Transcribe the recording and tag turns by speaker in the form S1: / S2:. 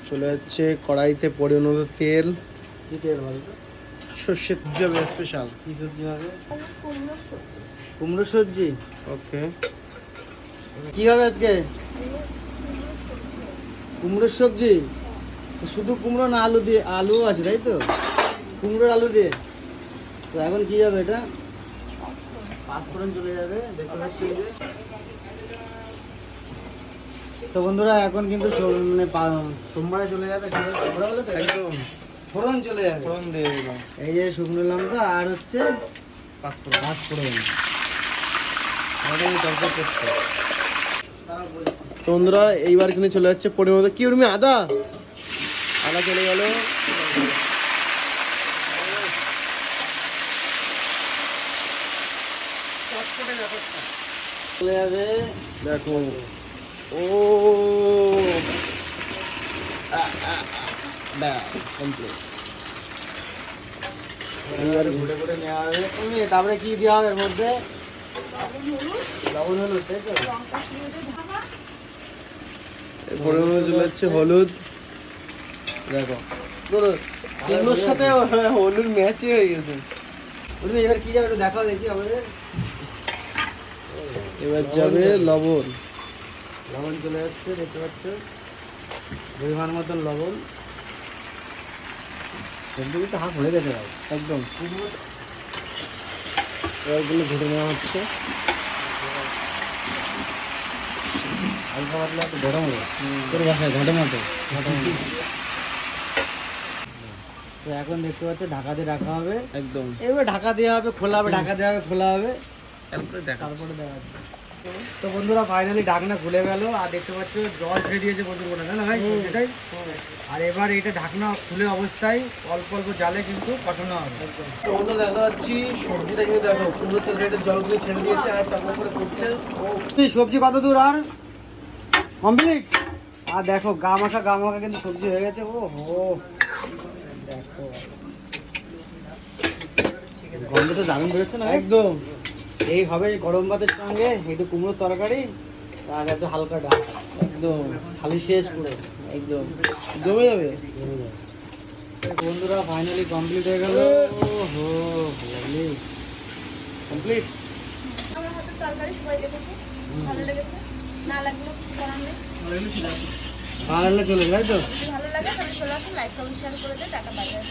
S1: চলে যাচ্ছে কড়াইতে পরিমাণ তেল।
S2: কি তেল বলতো?
S1: সর্ষের যাবে স্পেশাল।
S2: কি সবজি হবে? কুমড়ো সবজি।
S1: ওকে।
S2: কি হবে আজকে? কুমড়োর সবজি। শুধু কুমড়ো না আলু দিয়ে? আলু আছে তাই তো? কুমড়োর আলু দিয়ে। তো এখন কি হবে এটা? পাঁচফোড়ন চলে যাবে, দেখতে পাচ্ছি এই যে। তো বন্ধুরা এখন কিন্তু মানে সোমবারে চলে যাবে,
S1: একদম
S2: ফোড়ন চলে যাবে।
S1: ফোড়ন দিয়ে দিলাম।
S2: এই যে শুকনো লঙ্কা আর হচ্ছে
S1: পাঁচফোড়ন।
S2: পাঁচফোড়ন। ওটা আমি তরকারি করছি।
S1: তো বন্ধুরা এইবার কিন্তু চলে যাচ্ছে পরিমাণ কি উর্মি আদা। আদা চলে গেল।
S2: চলে যাবে।
S1: দেখো ও কমপ্লিট।
S2: এইবারে ঘুরে ঘুরে নেওয়া হবে। তারপরে কি দেওয়া হবে এর মধ্যে? লবণ হলুদ, তাই তো?
S1: পরিমাণ চলে যাচ্ছে হলুদ। দেখো কুমড়োর সাথে হলুদ ম্যাচই হয়ে গেছে।
S2: এবার কি যাবে একটু দেখাও দেখি আমাদের।
S1: এবার যাবে লবণ।
S2: লবণ চলে যাচ্ছে, দেখতে পাচ্ছ পরিমাণ মতন লবণ। সবজি তো হাফ হয়ে গেছে ভাই
S1: একদম। এবার গুলো ঘুরে নেওয়া হচ্ছে।
S2: হালকা পাতলা একটু গরম হবে তোর বাসায় ঘটে মতো। তো এখন দেখতে পাচ্ছ ঢাকা দিয়ে রাখা হবে।
S1: একদম।
S2: এবার ঢাকা দেওয়া হবে, খোলা হবে, ঢাকা দেওয়া হবে, খোলা হবে,
S1: তারপরে দেখা।
S2: তারপরে দেওয়া হবে। তো বন্ধুরা ফাইনালি ঢাকনা খুলে গেল আর দেখতে পাচ্ছ জল ছেড়ে দিয়েছে প্রচুর পরিমাণে, না ভাই? এটাই। আর এবার এটা ঢাকনা খুলে অবস্থায় অল্প অল্প জালে কিন্তু কষানো হবে।
S1: তো বন্ধুরা দেখতে পাচ্ছি সবজিটা কিন্তু দেখো কুমড়ো তরকারিটা জলগুলো ছেড়ে দিয়েছে আর টকবক করে ফুটছে।
S2: সবজি কত দূর আর কমপ্লিট? আর দেখো গা মাখা কিন্তু সবজি হয়ে গেছে। ও হো দেখো গন্ধ তো দারুণ বেরোচ্ছে না?
S1: একদম।
S2: এই হবে গরম ভাতের সঙ্গে একটু কুমড়োর তরকারি আর একটু হালকা ডাল,
S1: একদম
S2: খালি শেষ পুরো
S1: একদম জমে যাবে।
S2: বন্ধুরা ফাইনালি কমপ্লিট হয়ে গেল। ওহো লাভলি
S1: কমপ্লিট।
S3: আমার হাতের তরকারি সবাই দেখেছে, ভালো লেগেছে। না লাগলে কিছু করার নেই।
S2: ভালো চলে তাই তো?
S3: যদি ভালো লাগে তাহলে চলে আসুন, লাইক কমেন্ট শেয়ার করে দিয়ে টাকা পাঠাবেন।